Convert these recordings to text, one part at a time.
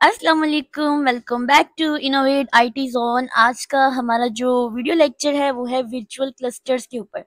अस्सलाम वालेकुम, welcome back to innovate IT zone. आज का हमारा जो वीडियो लेक्चर है वो है वर्चुअल क्लस्टर्स के ऊपर।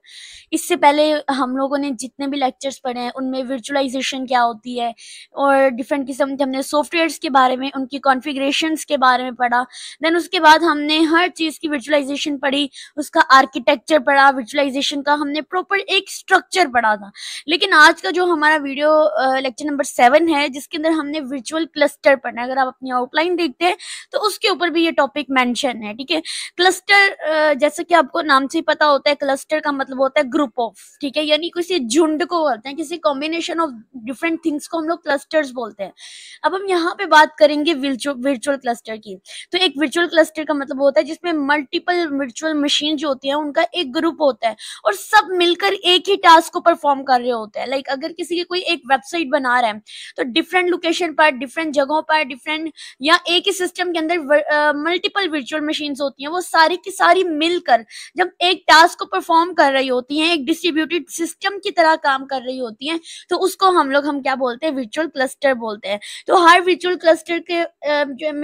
इससे पहले हम लोगों ने जितने भी लेक्चर्स पढ़े हैं उनमें वर्चुअलाइजेशन क्या होती है और डिफरेंट किस्म के हमने सॉफ्टवेयर्स के बारे में, उनकी कॉन्फ़िगरेशंस के बारे में पढ़ा। देन उसके बाद हमने हर चीज़ की वर्चुअलाइजेशन पढ़ी, उसका आर्किटेक्चर पढ़ा, वर्चुअलाइजेशन का हमने प्रॉपर एक स्ट्रक्चर पढ़ा था। लेकिन आज का जो हमारा वीडियो लेक्चर नंबर 7 है, जिसके अंदर हमने वर्चुअल क्लस्टर पढ़ना है। अगर आप अपनी आउटलाइन देखते हैं तो उसके ऊपर भी ये टॉपिक मेंशन है, ठीक है। क्लस्टर जैसे कि आपको नाम से ही पता होता है, क्लस्टर का मतलब होता है ग्रुप ऑफ, ठीक है, यानी किसी झुंड को बोलते हैं, किसी कॉम्बिनेशन ऑफ डिफरेंट थिंग्स को हम लोग क्लस्टर्स बोलते हैं। अब हम यहाँ पे बात करेंगे वर्चुअल क्लस्टर की। तो एक वर्चुअल क्लस्टर का मतलब होता है जिसमें मल्टीपल वर्चुअल मशीन जो होती है उनका एक ग्रुप होता है और सब मिलकर एक ही टास्क को परफॉर्म कर रहे होते हैं। लाइक अगर किसी की कोई एक वेबसाइट बना रहा है तो डिफरेंट लोकेशन पर, डिफरेंट जगहों पर, डिफरेंट या एक ही सिस्टम के अंदर मल्टीपल वर्चुअल मशीन्स होती हैं, वो सारी की सारी मिलकर जब एक टास्क को परफॉर्म कर रही होती हैं, एक डिस्ट्रीब्यूटेड सिस्टम की तरह काम कर रही होती हैं, तो उसको हम क्या बोलते हैं, वर्चुअल क्लस्टर बोलते हैं। तो हर वर्चुअल क्लस्टर के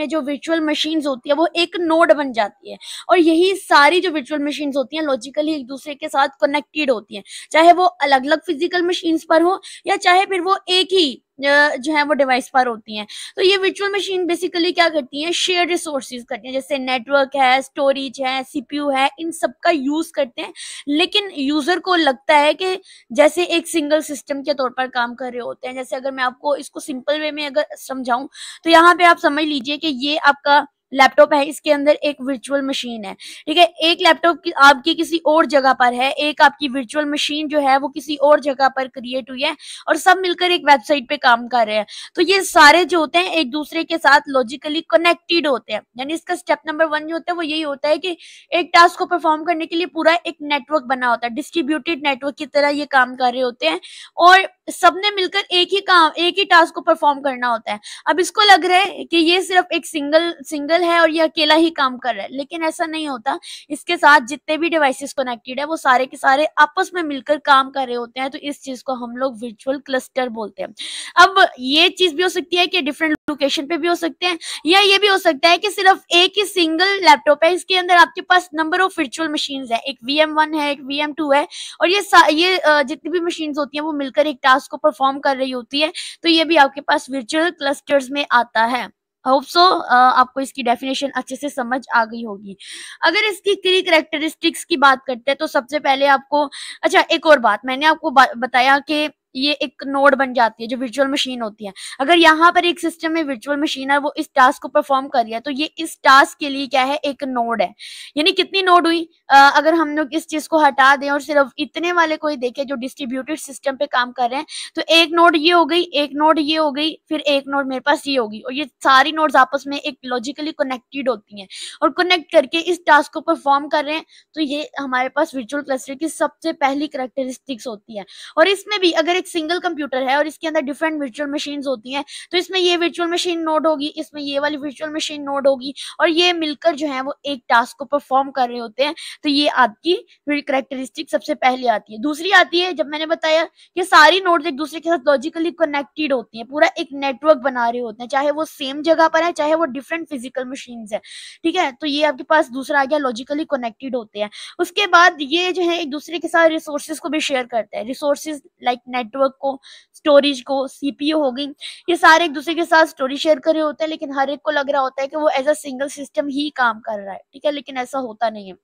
जो वर्चुअल मशीन्स होती है वो एक नोड बन जाती है और यही सारी जो वर्चुअल मशीन्स होती हैं लॉजिकली एक दूसरे के साथ कनेक्टेड होती हैं, चाहे वो अलग अलग फिजिकल मशीन्स पर हो या चाहे फिर वो एक ही जो है वो डिवाइस पर होती हैं। तो ये वर्चुअल मशीन बेसिकली क्या करती हैं, शेयर रिसोर्सेज करती हैं, जैसे नेटवर्क है, स्टोरेज है, सीपीयू है, इन सब का यूज करते हैं। लेकिन यूजर को लगता है कि जैसे एक सिंगल सिस्टम के तौर पर काम कर रहे होते हैं। जैसे अगर मैं आपको इसको सिंपल वे में अगर समझाऊं तो यहाँ पे आप समझ लीजिए कि ये आपका लैपटॉप है, इसके अंदर एक वर्चुअल मशीन है, ठीक है। एक लैपटॉप की आपकी किसी और जगह पर है, एक आपकी वर्चुअल मशीन जो है वो किसी और जगह पर क्रिएट हुई है और सब मिलकर एक वेबसाइट पे काम कर रहे हैं। तो ये सारे जो होते हैं एक दूसरे के साथ लॉजिकली कनेक्टेड होते हैं। यानी इसका स्टेप नंबर 1 जो होता है वो यही होता है कि एक टास्क को परफॉर्म करने के लिए पूरा एक नेटवर्क बना होता है, डिस्ट्रीब्यूटेड नेटवर्क की तरह ये काम कर रहे होते हैं और सबने मिलकर एक ही टास्क को परफॉर्म करना होता है। अब इसको लग रहा है कि ये सिर्फ एक सिंगल है और ये अकेला ही काम कर रहा है, लेकिन ऐसा नहीं होता। इसके साथ जितने भी डिवाइसेस कनेक्टेड है वो सारे के सारे आपस में मिलकर काम कर रहे होते हैं। तो इस चीज को हम लोग वर्चुअल क्लस्टर बोलते हैं। अब ये चीज भी हो सकती है कि डिफरेंट लोकेशन पे भी हो सकते हैं, या ये भी हो सकता है कि सिर्फ एक ही सिंगल लैपटॉप है, इसके अंदर आपके पास नंबर ऑफ वर्चुअल मशीन्स है, एक VM1 है, एक VM2 है और ये जितनी भी मशीन्स होती हैं वो मिलकर एक टास्क को परफॉर्म कर रही होती है। तो ये भी आपके पास वर्चुअल क्लस्टर्स में आता है। होप सो आपको इसकी डेफिनेशन अच्छे से समझ आ गई होगी। अगर इसकी की कैरेक्टरिस्टिक्स की बात करते हैं तो सबसे पहले आपको, अच्छा एक और बात मैंने आपको बताया कि ये एक नोड बन जाती है जो वर्चुअल मशीन होती है। अगर यहाँ पर एक सिस्टम में वर्चुअल मशीन है, वो इस टास्क को परफॉर्म कर रही है, तो ये इस टास्क के लिए क्या है, एक नोड है। यानी कितनी नोड हुई, अगर हम लोग इस चीज को हटा दें और सिर्फ इतने वाले को ही देखें जो डिस्ट्रीब्यूटेड सिस्टम पे काम कर रहे हैं, तो एक नोड ये हो गई, एक नोड ये हो गई, फिर एक नोड मेरे पास ये होगी और ये सारी नोड्स आपस में एक लॉजिकली कनेक्टेड होती हैं और कनेक्ट करके इस टास्क को परफॉर्म कर रहे हैं। तो ये हमारे पास वर्चुअल क्लस्टर की सबसे पहली कैरेक्टरिस्टिक्स होती है। और इसमें भी अगर एक सिंगल कंप्यूटर है और इसके अंदर डिफरेंट वर्चुअल मशीन्स होती हैं, तो इसमें ये वर्चुअल मशीन नोड होगी, इसमें ये वाली वर्चुअल मशीन नोड होगी और ये मिलकर जो है वो एक टास्क को परफॉर्म कर रहे होते हैं। तो ये आपकी कैरेक्टरिस्टिक सबसे पहले आती है। दूसरी आती है, जब मैंने बताया कि सारी नोड्स एक दूसरे के साथ लॉजिकली कनेक्टेड होती हैं, पूरा एक नेटवर्क बना रहे होते हैं, चाहे वो सेम जगह पर है, चाहे वो डिफरेंट फिजिकल मशीन्स है, ठीक है। तो ये आपके पास दूसरा आ गया, लॉजिकली कनेक्टेड होते हैं। उसके बाद ये जो है एक दूसरे के साथ रिसोर्सेज को भी शेयर करते हैं, रिसोर्सेज लाइक नेटवर्क को, स्टोरेज को, सीपीयू हो गई, ये सारे एक दूसरे के साथ स्टोरेज शेयर कर रहे होते हैं, लेकिन हर एक को लग रहा होता है कि वो एज अ सिंगल सिस्टम ही काम कर रहा है, ठीक है, लेकिन ऐसा होता नहीं है।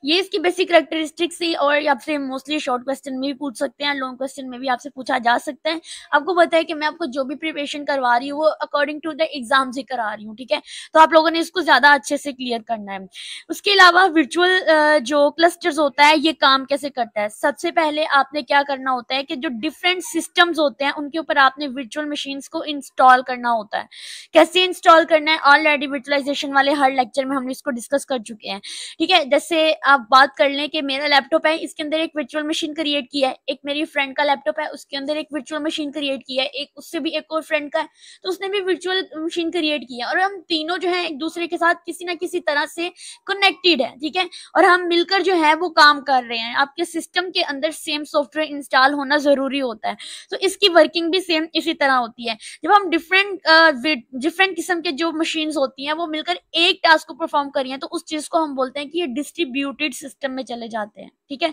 ये इसकी बेसिक कैरेक्टरिस्टिक्स थी और आपसे मोस्टली शॉर्ट क्वेश्चन में भी पूछ सकते हैं, लॉन्ग क्वेश्चन में भी आपसे पूछा जा सकता है। आपको पता है कि मैं आपको जो भी प्रिपरेशन करवा रही हूँ वो अकॉर्डिंग टू द एग्जाम से करा रही हूँ, ठीक है। तो आप लोगों ने इसको ज्यादा अच्छे से क्लियर करना है। उसके अलावा वर्चुअल जो क्लस्टर्स होता है ये काम कैसे करता है, सबसे पहले आपने क्या करना होता है कि जो डिफरेंट सिस्टम्स होते हैं उनके ऊपर आपने वर्चुअल मशीन्स को इंस्टॉल करना होता है। कैसे इंस्टॉल करना है, ऑलरेडी वर्चुअलाइजेशन वाले हर लेक्चर में हम इसको डिस्कस कर चुके हैं, ठीक है। जैसे जैसे आप बात कर लें कि मेरा लैपटॉप है, इसके अंदर एक वर्चुअल मशीन क्रिएट किया है, एक मेरी फ्रेंड का लैपटॉप है, उसके अंदर एक वर्चुअल मशीन क्रिएट किया है, एक उससे भी एक और फ्रेंड का है, तो उसने भी वर्चुअल मशीन क्रिएट किया, और हम तीनों जो है एक दूसरे के साथ किसी ना किसी तरह से कनेक्टेड है, ठीक है, और हम मिलकर जो है वो काम कर रहे हैं। आपके सिस्टम के अंदर सेम सॉफ्टवेयर इंस्टॉल होना जरूरी होता है, तो इसकी वर्किंग भी सेम इसी तरह होती है। जब हम डिफरेंट किस्म के जो मशीन्स होती हैं वो मिलकर एक टास्क को परफॉर्म कर रही हैं, तो उस चीज को हम बोलते हैं कि ये डिस्ट्रीब्यूटेड सिस्टम में चले जाते हैं, ठीक है।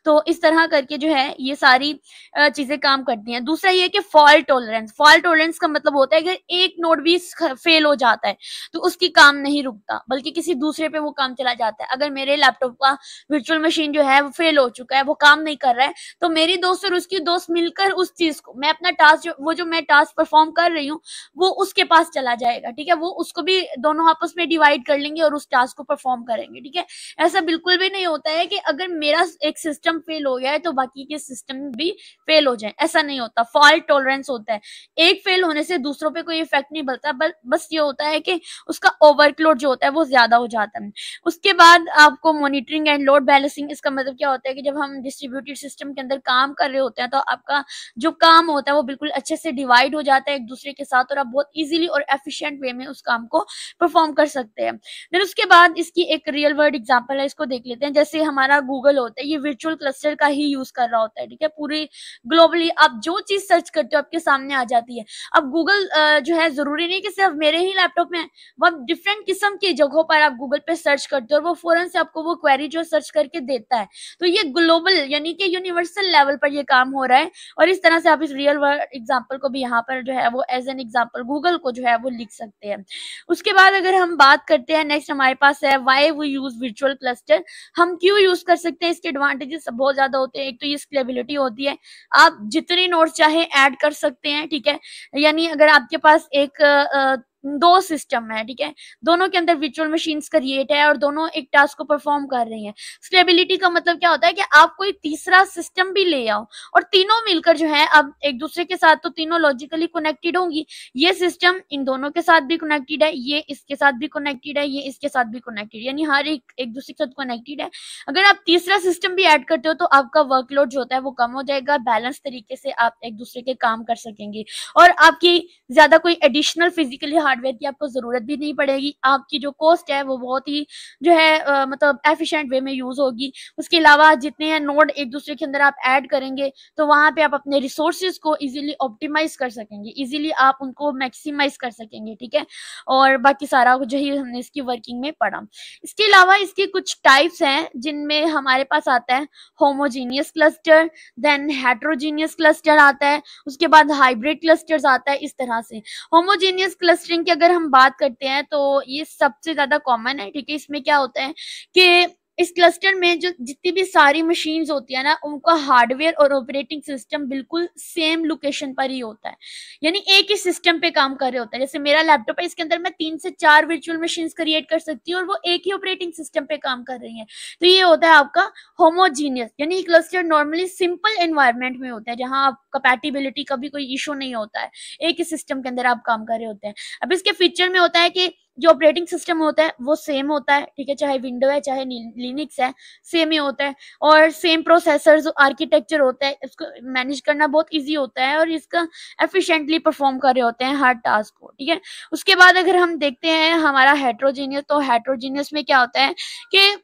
तो इस तरह करके जो है ये सारी चीजें काम करती हैं। दूसरा ये कि फॉल्ट टॉलरेंस का मतलब होता है कि एक नोड भी फेल हो जाता है तो उसकी काम नहीं रुकता, बल्कि किसी दूसरे पे वो काम चला जाता है। अगर मेरे लैपटॉप का वर्चुअल मशीन जो है वो फेल हो चुका है, वो काम नहीं कर रहा है, तो मेरी दोस्त और उसकी दोस्त मिलकर उस चीज को, मैं अपना टास्क जो मैं टास्क परफॉर्म कर रही हूँ वो उसके पास चला जाएगा, ठीक है। वो उसको भी दोनों आपस में डिवाइड कर लेंगे और उस टास्क को परफॉर्म करेंगे, ठीक है। ऐसा बिल्कुल भी नहीं होता है कि अगर मेरा एक सिस्टम फेल हो गया है तो बाकी के सिस्टम भी फेल हो जाए, ऐसा नहीं होता। फॉल्ट टॉलरेंस होता है, एक फेल होने से दूसरों पे कोई इफेक्ट नहीं पड़ता, बस ये होता है कि उसका ओवरलोड जो होता है वो ज्यादा हो जाता है। उसके बाद आपको मॉनिटरिंग एंड लोड बैलेंसिंग, इसका मतलब क्या होता है कि जब हम डिस्ट्रीब्यूटेड सिस्टम के अंदर काम कर रहे होते हैं तो आपका जो काम होता है वो बिल्कुल अच्छे से डिवाइड हो जाता है एक दूसरे के साथ, और आप बहुत इजीली और एफिशिएंट वे में उस काम को परफॉर्म कर सकते हैं। देन उसके बाद इसकी एक रियल वर्ल्ड एग्जांपल है, इसको देख लेते हैं। जैसे हमारा गूगल होता है, ये वर्चुअल क्लस्टर का ही यूज कर रहा होता है, ठीक है। पूरी ग्लोबली आप जो चीज सर्च करते हो आपके सामने आ जाती है। अब गूगल जो है जरूरी नहीं कि सिर्फ मेरे ही लैपटॉप में, वो डिफरेंट किस्म की जगहों पर आप गूगल पे सर्च करते हो और वो फौरन से आपको वो क्वेरी जो सर्च करके देता है। तो ये ग्लोबल यानी कि यूनिवर्सल लेवल पर ये काम हो रहा है, और इस तरह से आप इस रियल वर्ल्ड एग्जांपल को भी यहाँ पर जो है वो एज एन एग्जांपल गूगल को जो है वो लिख सकते हैं। उसके बाद अगर हम बात करते हैं, नेक्स्ट हमारे पास है why we use virtual cluster. हम क्यों यूज कर सकते हैं, इसके एडवांटेजेस बहुत ज्यादा होते हैं। एक तो ये स्केलेबिलिटी होती है, आप जितने नोड्स चाहे ऐड कर सकते हैं, ठीक है। यानी अगर आपके पास एक दो सिस्टम है, ठीक है, दोनों के अंदर वर्चुअल मशीन्स क्रिएट है और दोनों एक टास्क को परफॉर्म कर रही हैं। स्टेबिलिटी का मतलब क्या होता है कि आप कोई तीसरा सिस्टम भी ले आओ और तीनों मिलकर जो है अब एक दूसरे के साथ तो तीनों लॉजिकली कनेक्टेड होंगी। ये सिस्टम इन दोनों के साथ भी कनेक्टेड है, ये इसके साथ भी कनेक्टेड है, ये इसके साथ भी कनेक्टेड, यानी हर एक दूसरे के साथ कनेक्टेड है। अगर आप तीसरा सिस्टम भी ऐड करते हो तो आपका वर्कलोड जो होता है वो कम हो जाएगा, बैलेंस तरीके से आप एक दूसरे के काम कर सकेंगे, और आपकी ज्यादा कोई एडिशनल फिजिकली हार्डवेयर की आपको जरूरत भी नहीं पड़ेगी। आपकी जो कॉस्ट है वो बहुत ही जो है मतलब एफिशिएंट वे में यूज होगी। उसके अलावा जितने हैं नोड एक दूसरे के अंदर आप ऐड करेंगे तो वहां पे आप अपने रिसोर्सेज को इजीली ऑप्टिमाइज कर सकेंगे, इजीली आप उनको मैक्सिमाइज कर सकेंगे, ठीक है। और बाकी सारा जो ही हमने इसकी वर्किंग में पढ़ा। इसके अलावा इसके कुछ टाइप्स हैं जिनमें हमारे पास आता है homogeneous cluster, then heterogeneous cluster आता है, उसके बाद हाइब्रिड क्लस्टर्स आता है। इस तरह से होमोजेनियस क्लस्टरिंग की अगर हम बात करते हैं तो ये सबसे ज्यादा कॉमन है, ठीक है। इसमें क्या होता है कि इस क्लस्टर में जो जितनी भी सारी मशीन्स होती है ना, उनका हार्डवेयर और ऑपरेटिंग सिस्टम बिल्कुल सेम लोकेशन पर ही होता है, यानी एक ही सिस्टम पे काम कर रहे होता है। जैसे मेरा लैपटॉप है, इसके अंदर मैं 3 से 4 वर्चुअल मशीन्स क्रिएट कर सकती हूँ और वो एक ही ऑपरेटिंग सिस्टम पे काम कर रही है। तो ये होता है आपका होमोजीनियस, यानी क्लस्टर नॉर्मली सिंपल एनवायरनमेंट में होता है जहां आप कंपैटिबिलिटी का भी कोई इशू नहीं होता है, एक ही सिस्टम के अंदर आप काम कर रहे होते हैं। अब इसके फीचर में होता है कि जो ऑपरेटिंग सिस्टम होता है वो सेम होता है, ठीक है, चाहे विंडो है चाहे लिनक्स है, सेम ही होता है, और सेम प्रोसेसर जो आर्किटेक्चर होता है इसको मैनेज करना बहुत इजी होता है और इसका एफिशिएंटली परफॉर्म कर रहे होते हैं हर टास्क को, ठीक है। उसके बाद अगर हम देखते हैं हमारा हेट्रोजीनियस, तो हेट्रोजीनियस में क्या होता है कि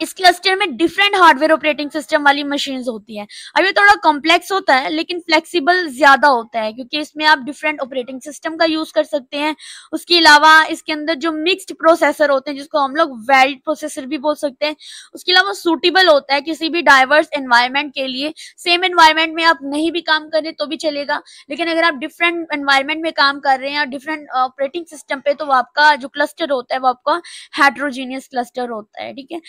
इस क्लस्टर में डिफरेंट हार्डवेयर ऑपरेटिंग सिस्टम वाली मशीन्स होती हैं। अब ये थोड़ा कॉम्प्लेक्स होता है लेकिन फ्लेक्सिबल ज्यादा होता है, क्योंकि इसमें आप डिफरेंट ऑपरेटिंग सिस्टम का यूज कर सकते हैं। उसके अलावा इसके अंदर जो मिक्स्ड प्रोसेसर होते हैं जिसको हम लोग वेल्ड प्रोसेसर भी बोल सकते हैं, उसके अलावा सूटेबल होता है किसी भी डाइवर्स एनवायरनमेंट के लिए। सेम एनवायरनमेंट में आप नहीं भी काम कर रहे तो भी चलेगा, लेकिन अगर आप डिफरेंट एनवायरनमेंट में काम कर रहे हैं और डिफरेंट ऑपरेटिंग सिस्टम पे, तो वो आपका जो क्लस्टर होता है वो आपका हेट्रोजीनियस क्लस्टर होता है, ठीक है।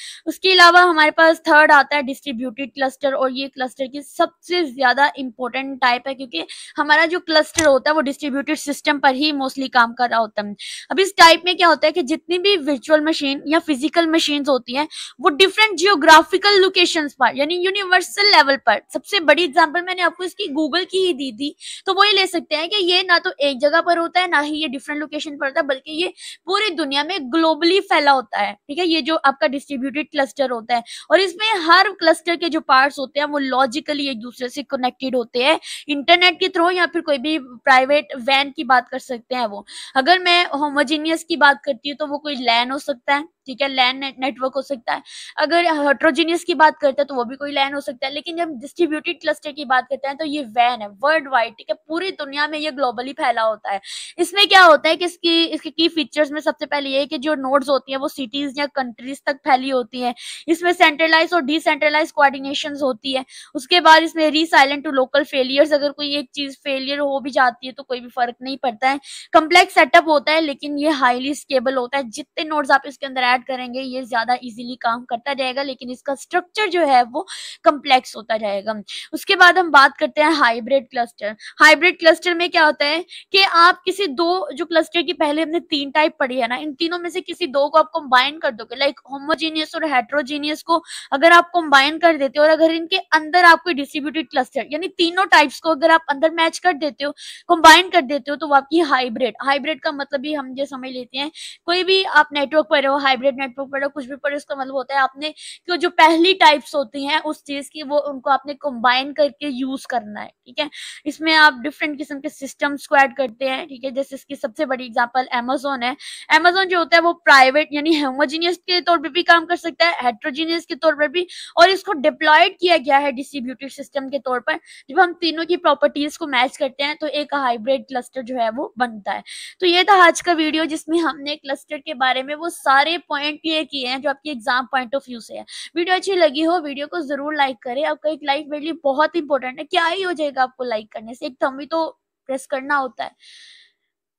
इसके अलावा हमारे पास थर्ड आता है डिस्ट्रीब्यूटेड क्लस्टर, और ये क्लस्टर की सबसे ज्यादा इंपॉर्टेंट टाइप है क्योंकि हमारा जो क्लस्टर होता है वो डिस्ट्रीब्यूटेड सिस्टम पर ही मोस्टली काम कर रहा होता है। अब इस टाइप में क्या होता है कि जितनी भी वर्चुअल मशीन या फिजिकल मशीन्स होती हैं वो डिफरेंट जियोग्राफिकल लोकेशंस पर यानी यूनिवर्सल लेवल पर, सबसे बड़ी एग्जांपल मैंने आपको इसकी गूगल की ही दी थी, तो वही ले सकते हैं कि ये ना तो एक जगह पर होता है ना ही ये डिफरेंट लोकेशन पर होता है, बल्कि ये पूरी दुनिया में ग्लोबली फैला होता है। ठीक है, ये जो आपका डिस्ट्रीब्यूटेड क्लस्टर होता है, और इसमें हर क्लस्टर के जो पार्ट्स होते हैं वो लॉजिकली एक दूसरे से कनेक्टेड होते हैं इंटरनेट के थ्रू, या फिर कोई भी प्राइवेट वैन की बात कर सकते हैं वो। अगर मैं होमोजीनियस की बात करती हूँ तो वो कोई लैन हो सकता है, ठीक है, लैन नेटवर्क हो सकता है। अगर हेट्रोजीनियस की बात करते हैं तो वो भी कोई लैन हो सकता है, लेकिन जब डिस्ट्रीब्यूटेड क्लस्टर की बात करते हैं तो ये वैन है, वर्ल्ड वाइड, ठीक है, पूरी दुनिया में ये ग्लोबली फैला होता है। इसमें क्या होता है कि इसके की फीचर्स में सबसे पहले ये है कि जो नोड्स होती हैं वो सिटीज या कंट्रीज तक फैली होती हैं। इसमें सेंट्रलाइज और डिसेंट्रलाइज कोऑर्डिनेशन होती है। उसके बाद इसमें रीसाइलेंट टू लोकल फेलियर्स, अगर कोई एक चीज फेलियर हो भी जाती है तो कोई भी फर्क नहीं पड़ता है। कम्प्लेक्स सेटअप होता है लेकिन ये हाईली स्टेबल होता है, जितने नोड्स आप इसके अंदर ऐड करेंगे ये ज्यादा इजीली काम करता जाएगा, लेकिन इसका स्ट्रक्चर जो है वो कम्प्लेक्स होता जाएगा। उसके बाद हम बात करते हैं हाइब्रिड क्लस्टर। हाइब्रिड क्लस्टर में क्या होता है कि आप किसी दो, जो क्लस्टर की पहले हमने तीन टाइप पढ़ी है ना, इन तीनों में से किसी दो को आप कंबाइन कर दोगे, लाइक होमोजीनियस और हेट्रोजीनियस को अगर आप कंबाइन कर देते हो और अगर इनके अंदर आप कोई डिस्ट्रीब्यूटेड क्लस्टर यानी तीनों टाइप्स को अगर आप अंदर मैच कर देते हो, कंबाइन कर देते हो, तो वो आपकी हाइब्रिड। हाइब्रिड का मतलब भी हम ये समझ लेते हैं, कोई भी आप नेटवर्क पढ़ रहे हो, हाइब्रिड नेटवर्क पढ़ रहे हो, कुछ भी पढ़ रहे हो, उसका मतलब होता है आपने कि जो पहली टाइप्स होती हैं उस चीज की वो उनको आपने कंबाइन करके यूज करना है। ठीक है, इसमें आप डिफरेंट किस्म के सिस्टम्स को ऐड करते हैं। ठीक है, जैसे इसकी सबसे बड़ी एग्जांपल अमेज़न है। अमेज़न जो होता है वो प्राइवेट यानी होमोजीनियस के तौर पे भी काम कर सकता है, हेट्रोजीनियस के तौर पर भी, और इसको डिप्लॉयड किया गया है डिस्ट्रीब्यूटेड सिस्टम के तौर पर। जब हम तीनों की प्रॉपर्टीज को मैच करते हैं तो एक हाइब्रिड क्लस्टर जो है वो बनता है। तो ये था आज का वीडियो जिसमें हमने क्लस्टर के बारे में वो सारे पॉइंट क्लियर किए हैं जो आपकी एग्जाम पॉइंट ऑफ व्यू से है। वीडियो अच्छी लगी हो, वीडियो को जरूर लाइक करें। आपका एक लाइक मेरे लिए बहुत इंपॉर्टेंट है, क्या ही हो जाएगा आपको लाइक करने से, एक थंब ही तो प्रेस करना होता है।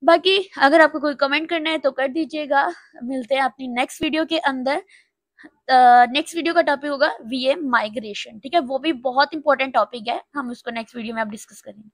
बाकी अगर आपको कोई कमेंट करना है तो कर दीजिएगा। मिलते हैं अपनी नेक्स्ट वीडियो के अंदर। नेक्स्ट वीडियो का टॉपिक होगा वीए माइग्रेशन। ठीक है, वो भी बहुत इंपॉर्टेंट टॉपिक है, हम उसको नेक्स्ट वीडियो में आप डिस्कस करेंगे।